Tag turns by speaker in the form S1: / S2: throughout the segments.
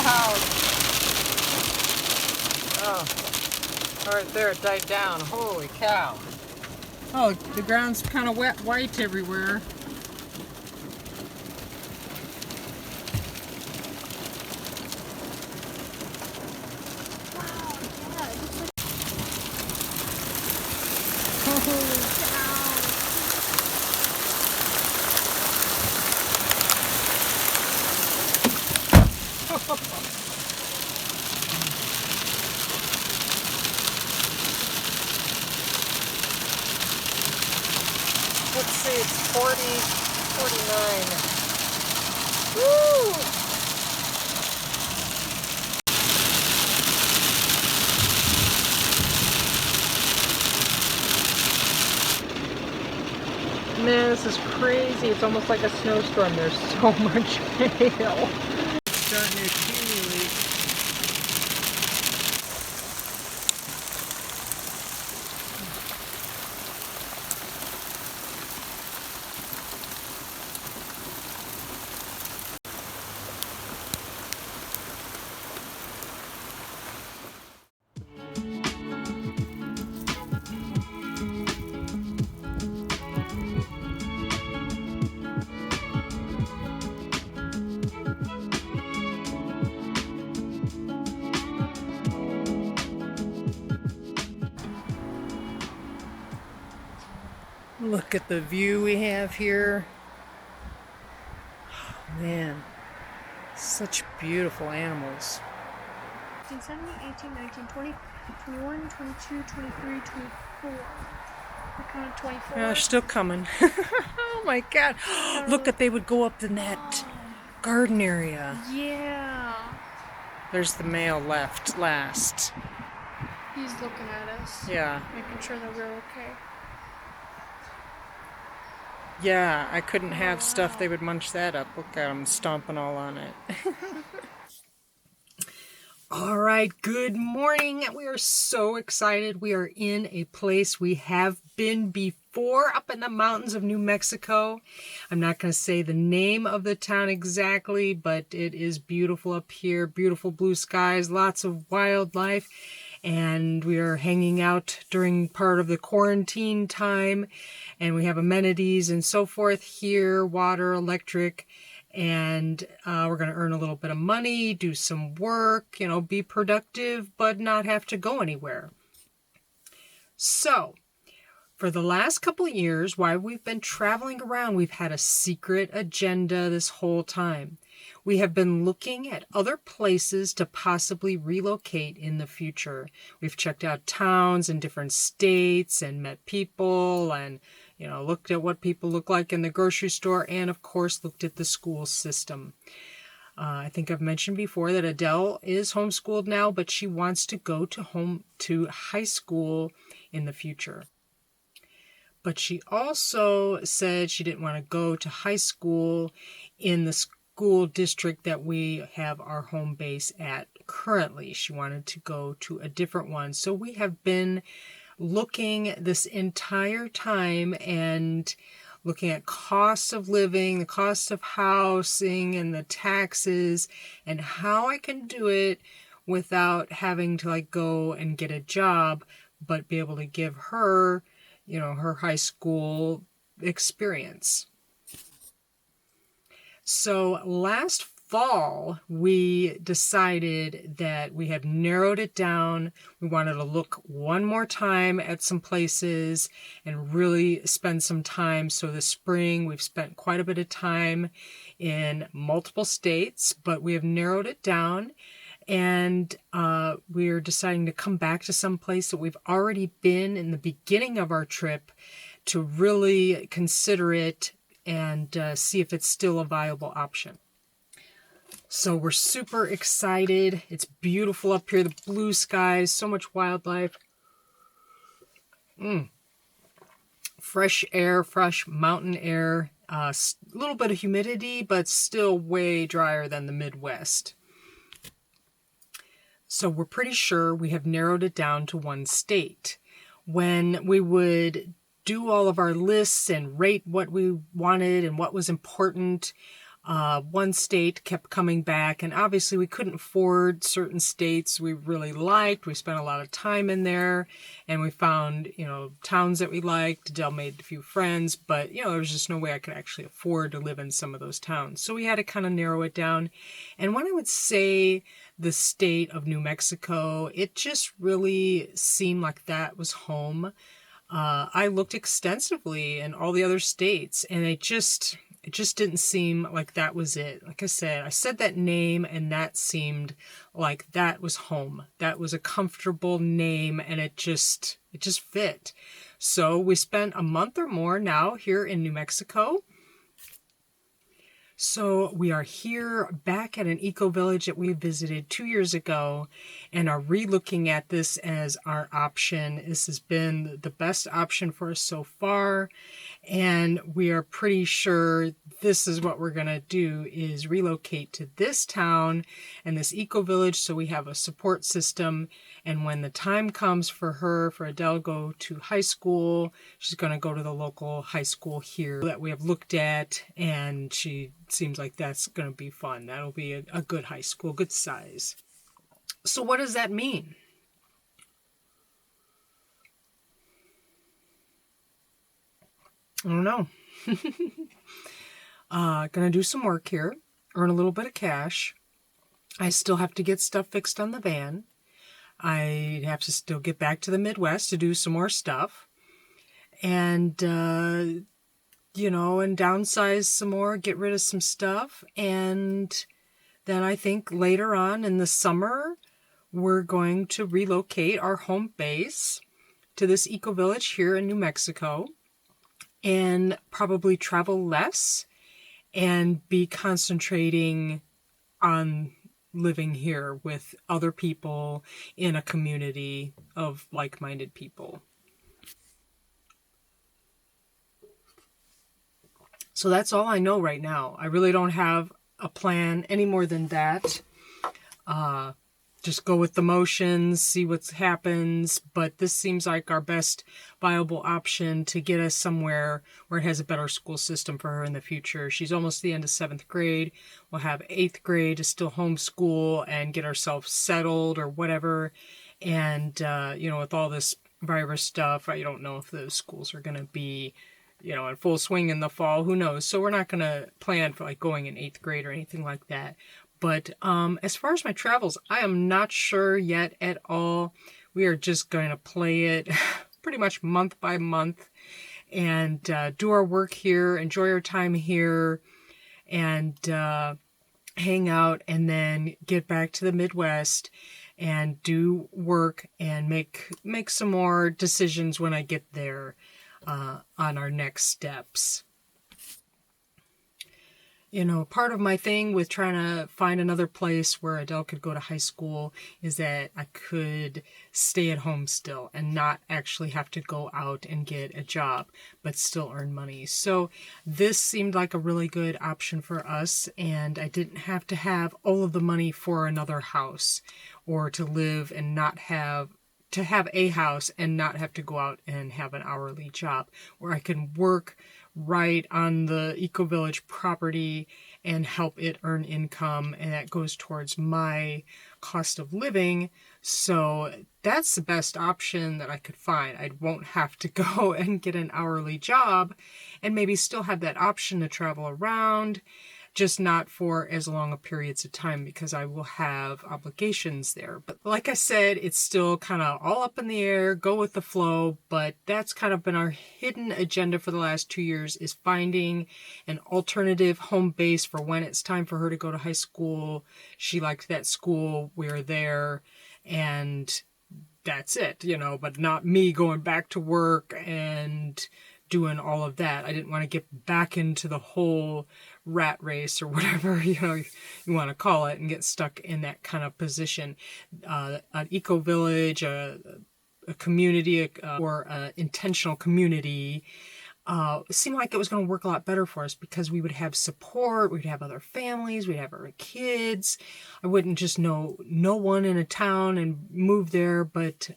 S1: house. Oh, right there, it died down. Holy cow. Oh, the ground's kind of wet white everywhere.
S2: Wow, yeah, it looks like...
S1: Holy
S2: Wow.
S1: Let's see, it's 40, 49. Woo! Man, this is crazy. It's almost like a snowstorm. There's so much hail. It's starting to accumulate. Look at the view we have here. Oh, man, such beautiful animals.
S2: 17, 18, 19, 20, 21, 22, 23, 24. I counted 24.
S1: Yeah, they're still coming. Oh my God. Look at, they would go up in that garden area.
S2: Yeah.
S1: There's the male left last.
S2: He's looking at us.
S1: Yeah.
S2: Making sure that we're okay.
S1: Yeah, I couldn't have stuff. They would munch that up. Look at them stomping all on it. All right, good morning. We are so excited. We are in a place we have been before, up in the mountains of New Mexico. I'm not going to say the name of the town exactly, but it is beautiful up here. Beautiful blue skies, lots of wildlife. And we are hanging out during part of the quarantine time. And we have amenities and so forth here, water, electric. And we're going to earn a little bit of money, do some work, you know, be productive, but not have to go anywhere. So, for the last couple of years, while we've been traveling around, we've had a secret agenda this whole time. We have been looking at other places to possibly relocate in the future. We've checked out towns in different states and met people and, you know, looked at what people look like in the grocery store and, of course, looked at the school system. I think I've mentioned before that Adele is homeschooled now, but she wants to go to high school in the future. But she also said she didn't want to go to high school in the school district that we have our home base at currently. She wanted to go to a different one. So we have been looking this entire time and looking at costs of living, the cost of housing and the taxes and how I can do it without having to like go and get a job, but be able to give her, you know, her high school experience. So last fall, we decided that we had narrowed it down. We wanted to look one more time at some places and really spend some time. So this spring, we've spent quite a bit of time in multiple states, but we have narrowed it down. And we're deciding to come back to some place that we've already been in the beginning of our trip to really consider it and see if it's still a viable option. So we're super excited. It's beautiful up here, the blue skies, so much wildlife. Fresh air, fresh mountain air, a little bit of humidity, but still way drier than the Midwest. So we're pretty sure we have narrowed it down to one state. When we would do all of our lists and rate what we wanted and what was important, One state kept coming back, and obviously we couldn't afford certain states we really liked. We spent a lot of time in there, and we found, towns that we liked. Adele made a few friends, but, there was just no way I could actually afford to live in some of those towns. So we had to kind of narrow it down. And when I would say the state of New Mexico, it just really seemed like that was home. I looked extensively in all the other states, and it just didn't seem like that was it. Like I said that name, and that seemed like that was home. That was a comfortable name, and it just fit. So we spent a month or more now here in New Mexico. So we are here back at an eco-village that we visited 2 years ago and are re-looking at this as our option. This has been the best option for us so far, and we are pretty sure this is what we're going to do, is relocate to this town and this eco-village so we have a support system. And when the time comes for Adele to go to high school, she's going to go to the local high school here that we have looked at, and she seems like that's going to be fun. That'll be a good high school, good size. So what does that mean? I don't know. Gonna do some work here, earn a little bit of cash. I still have to get stuff fixed on the van. I have to still get back to the Midwest to do some more stuff. And, and downsize some more, get rid of some stuff. And then I think later on in the summer, we're going to relocate our home base to this eco-village here in New Mexico and probably travel less and be concentrating on living here with other people in a community of like-minded people. So that's all I know right now. I really don't have a plan any more than that. Just go with the motions, see what happens. But this seems like our best viable option to get us somewhere where it has a better school system for her in the future. She's almost the end of 7th grade. We'll have 8th grade to still homeschool and get ourselves settled or whatever. And, with all this virus stuff, I don't know if those schools are going to be in full swing in the fall. Who knows? So we're not going to plan for going in 8th grade or anything like that. But as far as my travels, I am not sure yet at all. We are just going to play it pretty much month by month and do our work here, enjoy our time here, and hang out, and then get back to the Midwest and do work and make some more decisions when I get there on our next steps. Part of my thing with trying to find another place where Adele could go to high school is that I could stay at home still and not actually have to go out and get a job, but still earn money. So this seemed like a really good option for us, and I didn't have to have all of the money for another house or to live and not have to have a house and not have to go out and have an hourly job, where I can work right on the eco-village property and help it earn income, and that goes towards my cost of living. So that's the best option that I could find. I won't have to go and get an hourly job and maybe still have that option to travel around, just not for as long a periods of time because I will have obligations there. But like I said, it's still kind of all up in the air, go with the flow, but that's kind of been our hidden agenda for the last 2 years, is finding an alternative home base for when it's time for her to go to high school. She liked that school, we're there, and that's it, but not me going back to work and doing all of that. I didn't want to get back into the whole rat race or whatever you want to call it and get stuck in that kind of position. An eco village, a community, or an intentional community seemed like it was going to work a lot better for us because we would have support, we'd have other families, we'd have our kids. I wouldn't just know no one in a town and move there, but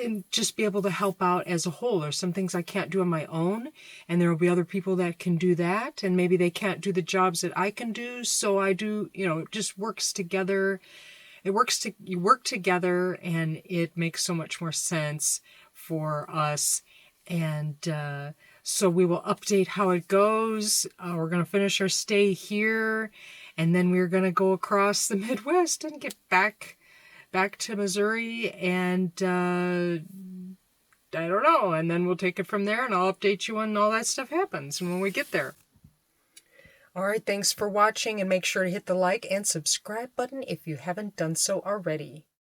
S1: and just be able to help out as a whole. There's some things I can't do on my own, and there will be other people that can do that, and maybe they can't do the jobs that I can do, so I do, it just works together. You work together, and it makes so much more sense for us. And so we will update how it goes. We're going to finish our stay here, and then we're going to go across the Midwest and get back to Missouri, and I don't know, and then we'll take it from there, and I'll update you when all that stuff happens and when we get there. All right, thanks for watching, and make sure to hit the like and subscribe button if you haven't done so already.